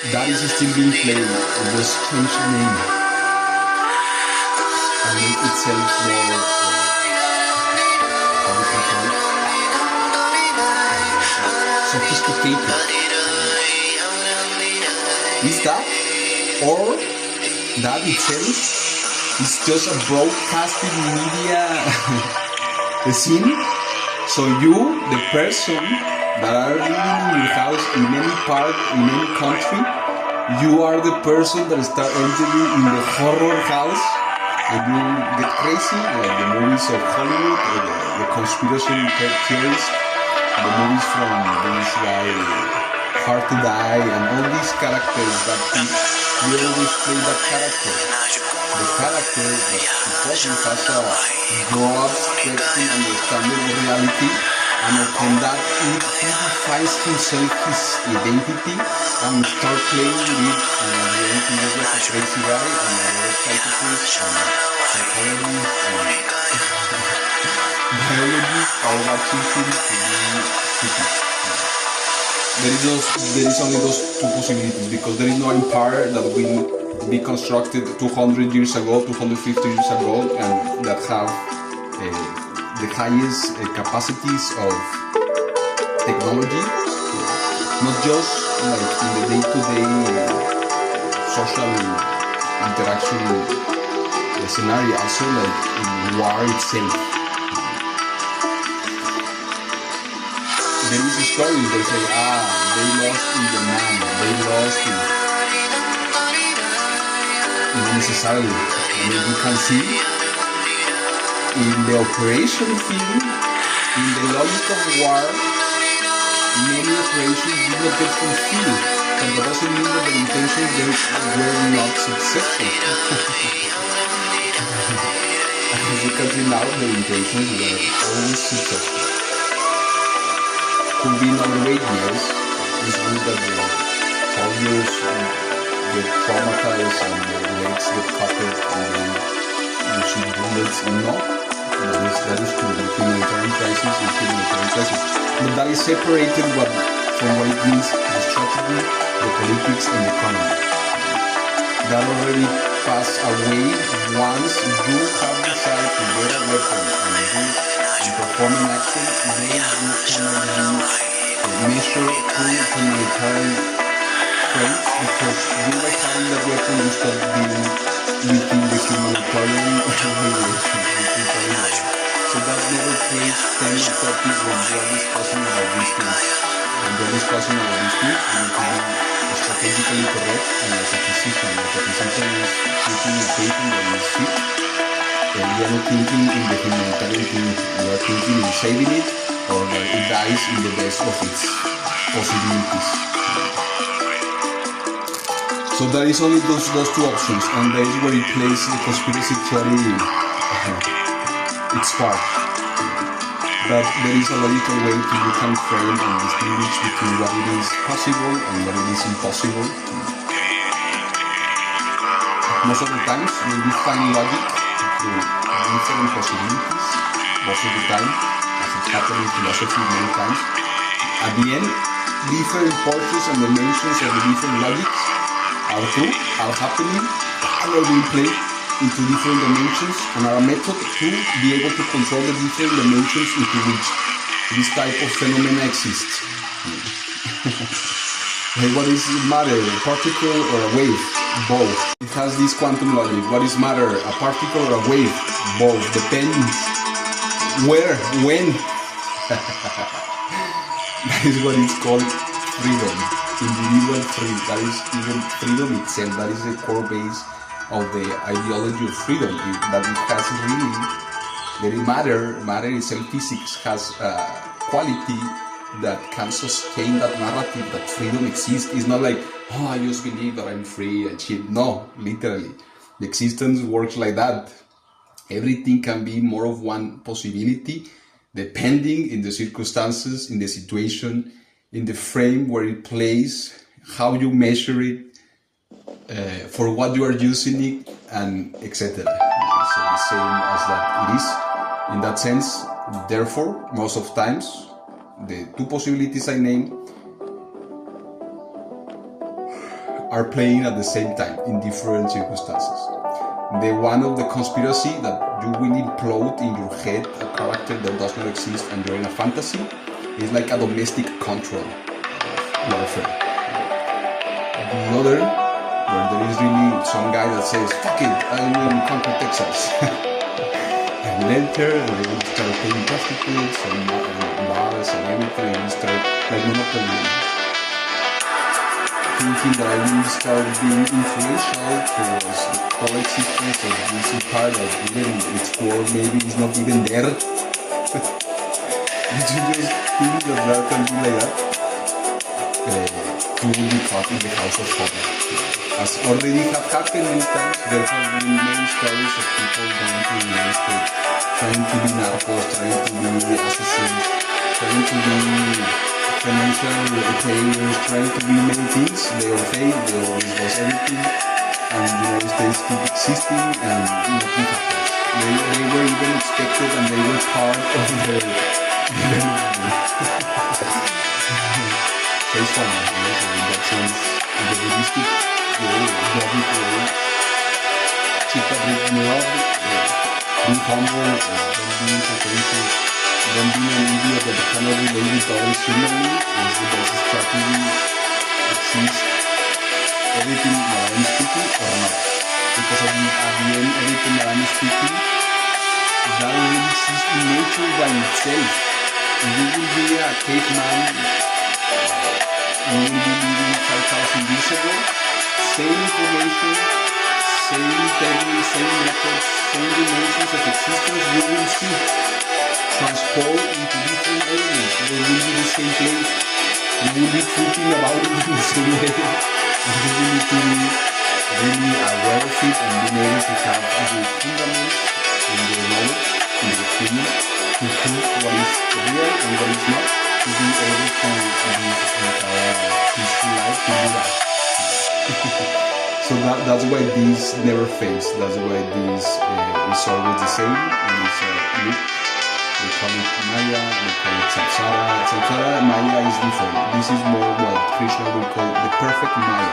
that is still being played with the strange name and make itself more how we can call it, sophisticated. Is that, or that itself is just a broadcasting media scene? So you, the person that are living in your house in any part, in any country, you are the person that start entering in the horror house and you get crazy, like the movies of Hollywood, or the conspiracy theories, the movies from this guy, Hard to Die, and all these characters that you always play that character. The character that supposedly has a broad spectrum understanding of reality, and upon that he defines himself, his identity, and start playing with it, and at the end he was like a crazy guy, and a lot of psychiatrists and psychologists and biologists are watching him to be stupid. There is only those two possibilities, because there is no empire that will be constructed 200 years ago, 250 years ago, and that have the highest capacities of technology, not just like in the day-to-day social interaction scenario, also like in war itself. There is a story, they say, they lost in the man, they lost in necessarily. I mean, you can see in the operation field, in the logic of war, many operations did not get fulfilled, and that doesn't mean that the intentions were not successful. As you can see now, the intentions were always successful. Could be in other way, yes. It's good that the soldiers get traumatized and their legs get cut off and then you see bullets. No, that is true. The humanitarian crisis is humanitarian crisis. But that is separated from what it means, the strategy, the politics, and the economy. That already passed away once you have decided to get a weapon and perform an action, then you cannot measure through humanitarian frames, because you by having that weapon you start being within the humanitarian relations. So that never plays any topic when you are discussing about these things. When you are discussing about these things, you need to be strategically correct, and as a physician. Like a physician is treating a patient that is sick, and you are not thinking in the humanitarian thing, you are thinking in saving it, or that it dies in the best of its possibilities. So there is only those two options, and that is where it plays the conspiracy theory its part. But there is a logical way to you can frame and distinguish between what it is possible and what it is impossible. Most of the times when you find logic through different possibilities, most of the time, as it happened in philosophy many times, at the end, different portions and dimensions of the different logics are happening and are being played into different dimensions, and are a method to be able to control the different dimensions into which this type of phenomena exists. What is matter, a particle or a wave? Both. It has this quantum logic. What is matter, a particle or a wave? Both. Depends. Where? When? That is what is called freedom. Individual freedom. That is even freedom itself. That is the core base of the ideology of freedom. That it has really, matter itself, physics has a quality that can sustain that narrative that freedom exists. It's not like, I just believe that I'm free and shit. No, literally. The existence works like that. Everything can be more of one possibility, depending in the circumstances, in the situation, in the frame where it plays, how you measure it, for what you are using it, and etc. So the same as that it is. In that sense, therefore, most of times, the two possibilities I named are playing at the same time in different circumstances. The one of the conspiracy that you will implode in your head a character that does not exist and you're in a fantasy is like a domestic control warfare. The other, where there is really some guy that says, fuck it, I will conquer Texas. I will enter and I will start paying prostitutes and bars and everything, and start like monopoly. Thinking that I will start being influential towards the whole existence of this empire that even its core maybe is not even there. Did you just think that can be like that? You will be caught in the house of horror. As already have happened many times, there have been many stories of people going to the United States, trying to be narcos, trying to be assassins, trying to be financial players, trying to be many things. They all fail, they always lost everything, and the United States keep existing and nothing happens. They were even expected and they were part of the face on, so in that sense, in the realistic David Chica Love, being humble, don't be potential, don't be an idiot that cannot relate with others humanly is the best strategy. Exists everything that I'm speaking or not. Because at the end, everything that I'm speaking, that will exist in nature by itself. If you will be a caveman, you will be living 5,000 years ago, same information, same techniques, same methods, same dimensions of existence, you will see transport into different elements. They will be the same place. You will be thinking about it in the same way. And you will need to be really aware of it and being able to have the fundamentals in the knowledge, in the experience, to prove what is real and what is not, to be able to live a peaceful life to do that. So that's why these never fails. That's why this is always the same. And it's loop. They call it Maya, they call it Samsara. Samsara, Maya is different. This is more what Krishna will call the perfect Maya.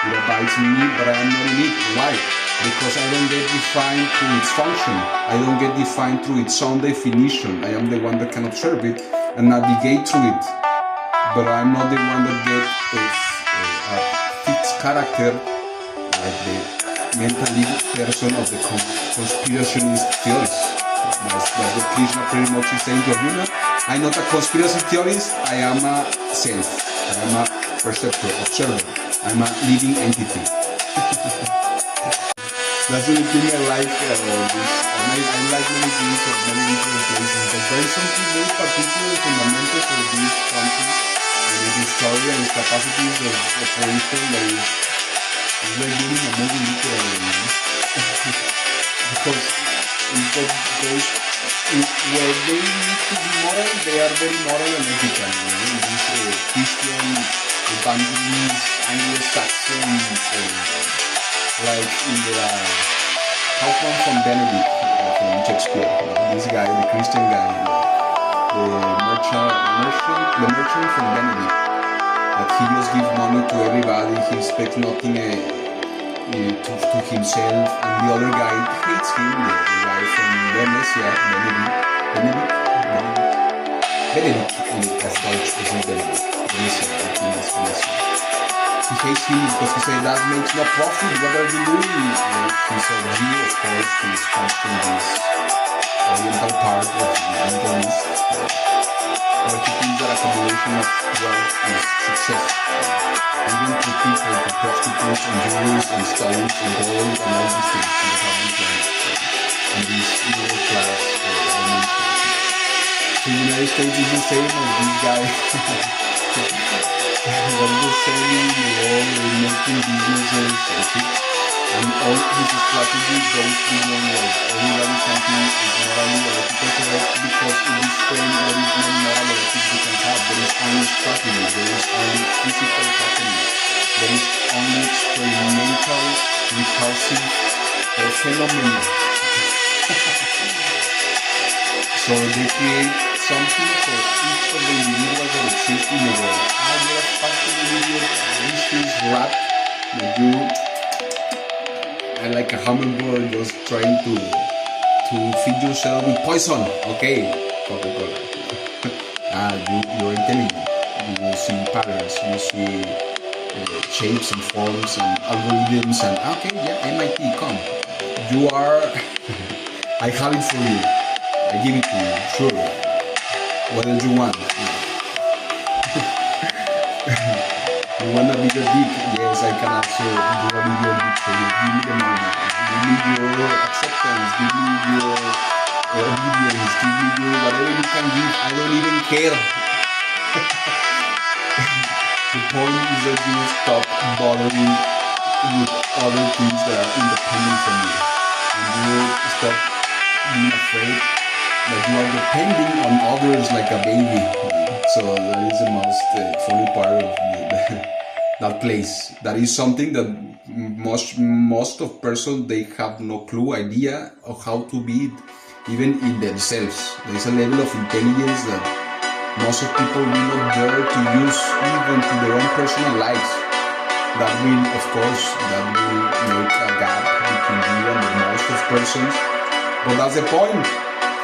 It abides in me, but I am not in it. Why? Because I don't get defined through its function. I don't get defined through its own definition. I am the one that can observe it and navigate through it. But I'm not the one that gets a fixed character like the mentally person of the conspirationist theories. That's what Krishna pretty much is saying to Arjuna. I'm not a conspiracy theorist, I am a self. I am a perceptor, observer. I'm a living entity. That's the only thing I like about this. I like many things of many different places, but there is something very particular and fundamental for this country and its story and its capacities of operation that is like doing a movie literally. Because those where they need to be moral, they are very moral and ethical. This Christian, evangelist, Anglo-Saxon, like in the Kaufman from Benedict from Shakespeare. This guy, the Christian guy, the merchant from Benedict. That he just gives money to everybody. He expects nothing to himself, and the other guy hates him. The guy from Venice, Benedict, as Deutsch isn't Benedict. Venice. He hates him because he said that makes no profit. What are you doing? He's a Jew, of course. He's comes from this oriental part of the Middle East, where he thinks that accumulation of wealth is success. Even to people, to prostitutes and jewelry and stones and gold and all these things, and they have these lives and these middle class dimensions. So the United States is the same as this guy. What was selling the world, making businesses and shit. And all his strategy goes beyond what everybody something is morally or ethically correct, because in this frame there is no moral or ethics you can have. There is only strategy, there is only physical happening, there is only experimental, recursive phenomena. So they create something for each of the individuals that exist in the world. You're a fucking idiot, racist, rat, that you are like a hummingbird just trying to feed yourself with poison. Okay, Coca-Cola. You're intelligent. You see patterns. You see shapes and forms and algorithms and okay, yeah, MIT, come. You are. I have it for you. I give it to you. Sure. What else you want? You want a bigger dick? Yes, I can also do a bigger dick for you. Give me the money. Give me your acceptance. Give me your obedience. Give me your whatever you can give. I don't even care. The point is that you stop bothering with other things that are independent from you. And you stop being afraid that you are depending on others like a baby. So that is the most funny part of that place. That is something that most of persons, they have no clue, idea of how to be even in themselves. There is a level of intelligence that most of people will not dare to use even to their own personal lives. That will, of course, that will make a gap between you and the most of persons. But that's the point.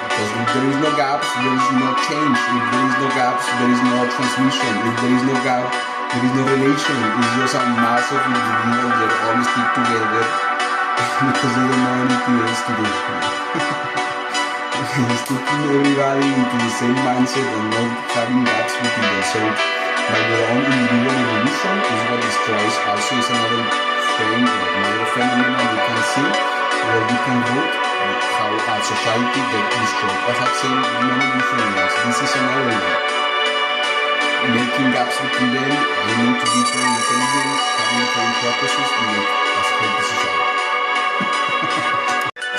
Because if there is no gaps, there is no change. If there is no gaps, there is no transmission. If there is no gap, there is no relation. It's just a mass of individuals that all stick together because they don't know anything else to do. Sticking everybody into the same mindset and not having gaps between themselves by their own individual evolution is what destroys. Also is another thing or another phenomenon we can see where we can look at how a society gets destroyed. I have seen many different ones. This is another one. Making gaps between them, aiming to different intelligence, having different purposes to make us help the society.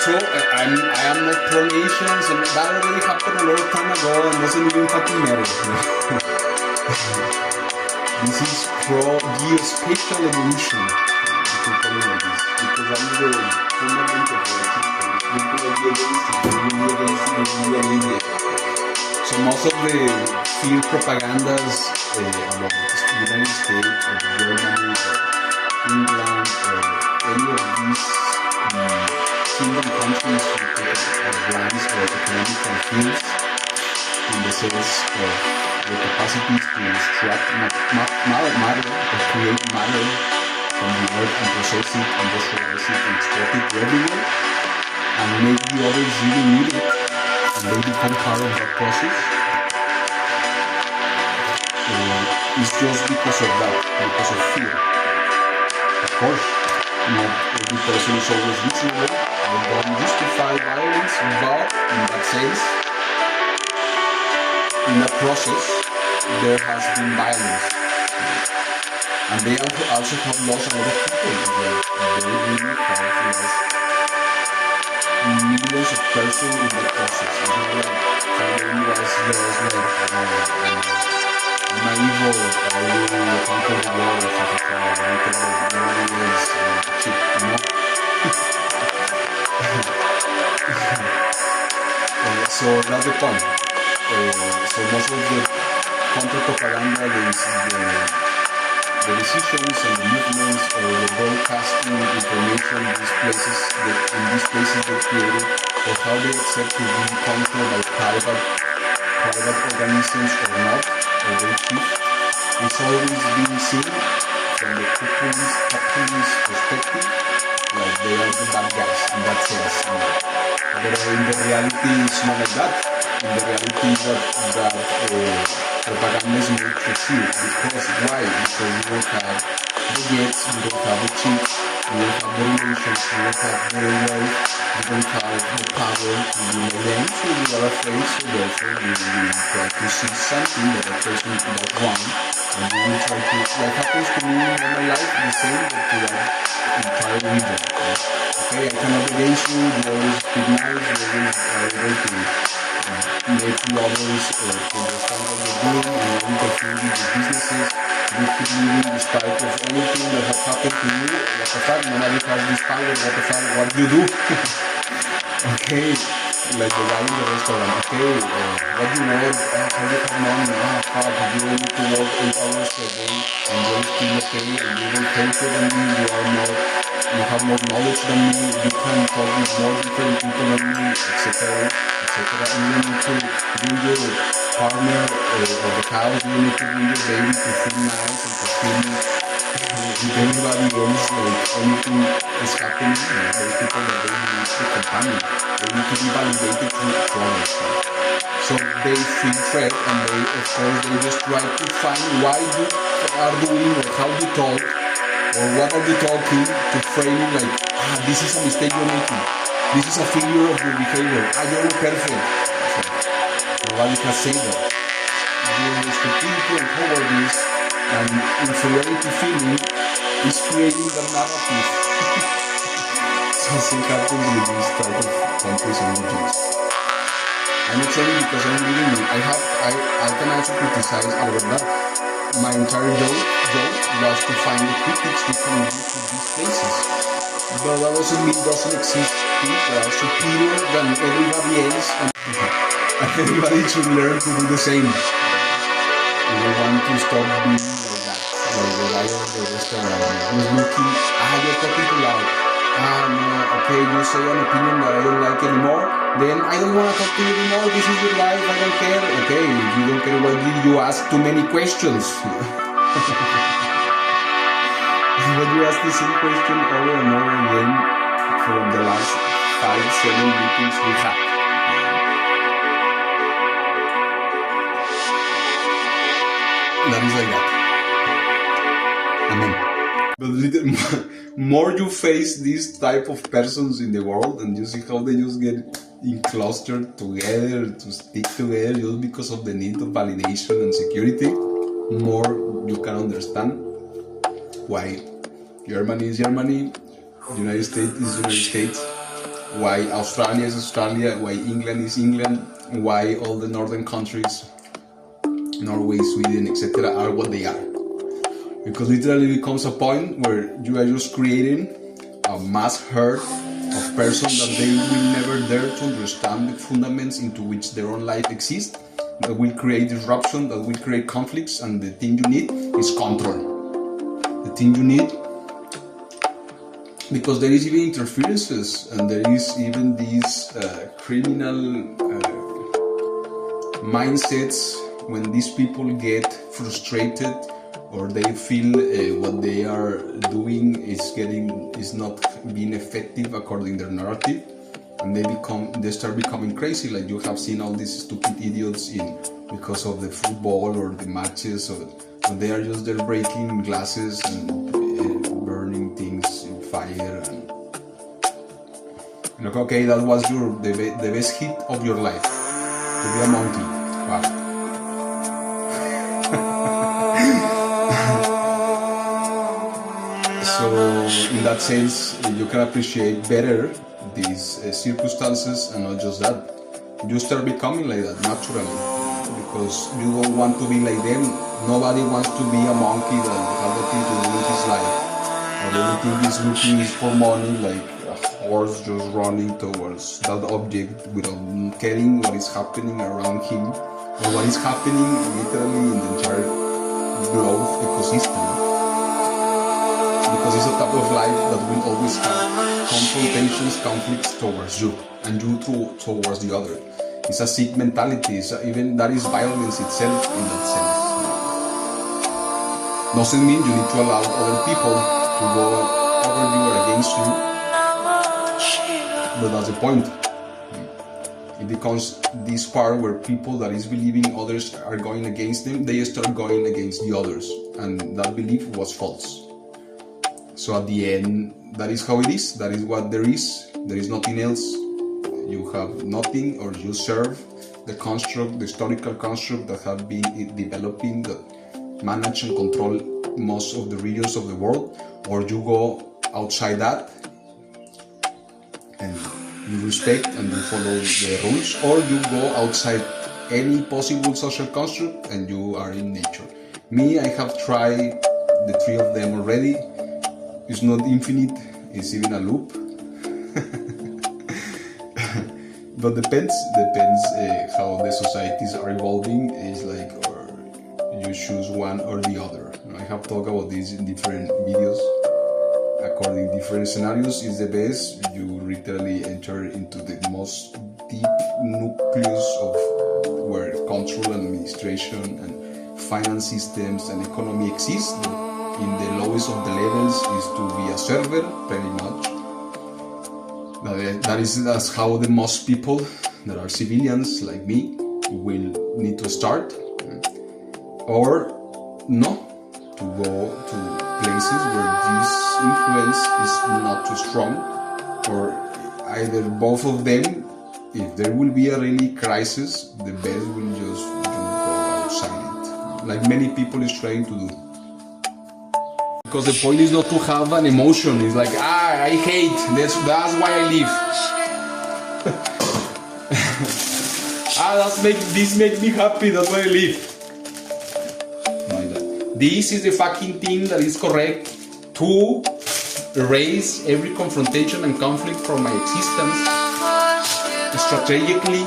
So I am not pro nations, and that already happened a lot of time ago and doesn't even fucking matter. This is pro geospatial evolution. Because I'm the fundament of it. So most of the field propagandas about the United States or Germany or England or any of these kingdom countries of lands or economic fields in the sense of the capacities to extract matter or create matter from the earth and process it, industrialize it and export it everywhere, and maybe others really need it and they become part of that process. It's just because of that, because of fear. Of course, not every person is always reasonable. I don't justify violence, but in that sense, in that process, there has been violence. And they also have lost a lot of people. They really have lost millions of persons in that process. It's not like somebody was like, I'm evil, I will conquer the world, so that's the point. So most of the counter-propaganda is the decisions and the movements or the broadcasting information in these places they created, or how they accept to be controlled by private organisms or not, or they keep. It's always being seen from the populist perspective, like they are the bad guys in that sense. But in the reality, it's not like that. In the reality, that propaganda is made to see. Because why? Because you don't have the jets, you don't have the chips, you don't have the relations, you don't have the wealth, you don't have the power to do them. So you are afraid, so therefore you try to see something that a person does wrong, and you will try to, like happens to me in my life, the same, but to that entire region. Okay, I cannot against you, you always speak nice, you always are able to make the others to understand what you're doing and you continue with your businesses. You keep living despite of anything that has happened to you. What the fuck, nobody has this power, what the fuck, what do you do? Okay, like the guy in the restaurant, okay, what do you want? How do you have money? Fuck, you don't need to work 8 hours a day and you're still okay and you don't healthier than me, you have more knowledge than me, you can talk with more different people than me, etc. etc. And you need to bring your partner of the house, you need to bring your baby to feel nice and to feel with everybody else, like anything is happening, those people that they need the companion. They need to be validated through others. So they feel threat and they, of course, they just try to find why you are doing or how you talk or what are you talking to frame it like, this is a mistake you're making. This is a failure of your behavior. You're not perfect. So nobody can say that. Your stupidity and cowardice and inferiority feeling is creating the narrative. Something happens with this type of countries and regions. I'm not saying because I'm living in. I can also criticize about that. My entire joke was to find the critics we can do to these places. But that doesn't mean doesn't exist things that are superior than everybody else, and everybody should learn to do the same. We don't want to stop being like that. Like the guy of the restaurant who's looking, you're talking too loud. No, okay, you say an opinion that I don't like anymore, then I don't want to talk to you anymore, this is your life, I don't care. Okay, if you don't care, why did you ask too many questions? But you ask the same question over and over again for the last 5-7 meetings we had. That is like that. Amen. But more you face these type of persons in the world and you see how they just get clustered together to stick together just because of the need of validation and security, more you can understand why Germany is Germany, United States is United States, why Australia is Australia, why England is England, why all the northern countries, Norway, Sweden, etc. are what they are. Because literally becomes a point where you are just creating a mass herd of persons that they will never dare to understand the fundaments into which their own life exists, that will create disruption, that will create conflicts, and the thing you need is control. The thing you need, because there is even interferences and there is even these criminal mindsets when these people get frustrated or they feel what they are doing is not being effective according to their narrative, and they start becoming crazy. Like you have seen all these stupid idiots because of the football or the matches, and they are just there breaking glasses and burning things in fire. And okay, that was the best hit of your life, to be a monkey. Wow. So in that sense, you can appreciate better these circumstances, and not just that. You start becoming like that naturally, because you don't want to be like them. Nobody wants to be a monkey that has nothing to do with his life, or everything is looking is for money, like a horse just running towards that object without caring what is happening around him, or what is happening literally in the entire globe ecosystem. Because it's a type of life that will always have confrontations, conflicts towards you, and you towards the other. It's a sick mentality. Even that is violence itself in that sense. Doesn't mean you need to allow other people to go over you or against you, but that's the point. It becomes this part where people that is believing others are going against them, they start going against the others, and that belief was false. So at the end, that is how it is. That is what there is. There is nothing else. You have nothing, or you serve the construct, the historical construct that have been developing, that manage and control most of the regions of the world, or you go outside that and you respect and you follow the rules, or you go outside any possible social construct and you are in nature. Me, I have tried the three of them already. It's not infinite, it's even a loop. But depends how the societies are evolving. Is like, or you choose one or the other. I have talked about this in different videos. According to different scenarios, is the best. You literally enter into the most deep nucleus of where control and administration and finance systems and economy exist. In the lowest of the levels is to be a server, pretty much. That's how the most people that are civilians like me will need to start, or no, to go to places where this influence is not too strong, or either both of them. If there will be a really crisis, the best will just go outside, like many people is trying to do. Because the point is not to have an emotion. It's like, I hate. That's why I live. This makes me happy. That's why I live. This is the fucking thing that is correct to erase every confrontation and conflict from my existence. Strategically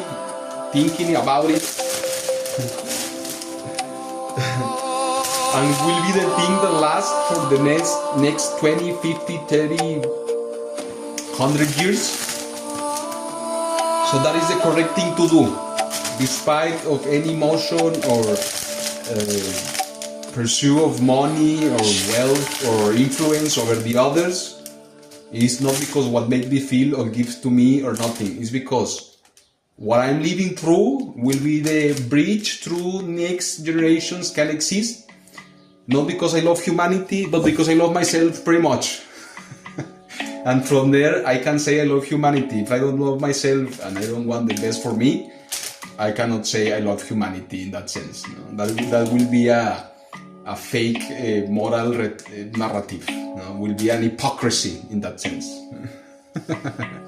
thinking about it. And it will be the thing that lasts for the next 20, 50, 30, 100 years. So that is the correct thing to do. Despite of any emotion or pursuit of money or wealth or influence over the others, it's not because what makes me feel or gives to me or nothing. It's because what I'm living through will be the bridge through next generations can exist. Not because I love humanity, but because I love myself pretty much. And from there, I can say I love humanity. If I don't love myself and I don't want the best for me, I cannot say I love humanity in that sense. No? That will be a fake moral narrative. No? Will be an hypocrisy in that sense.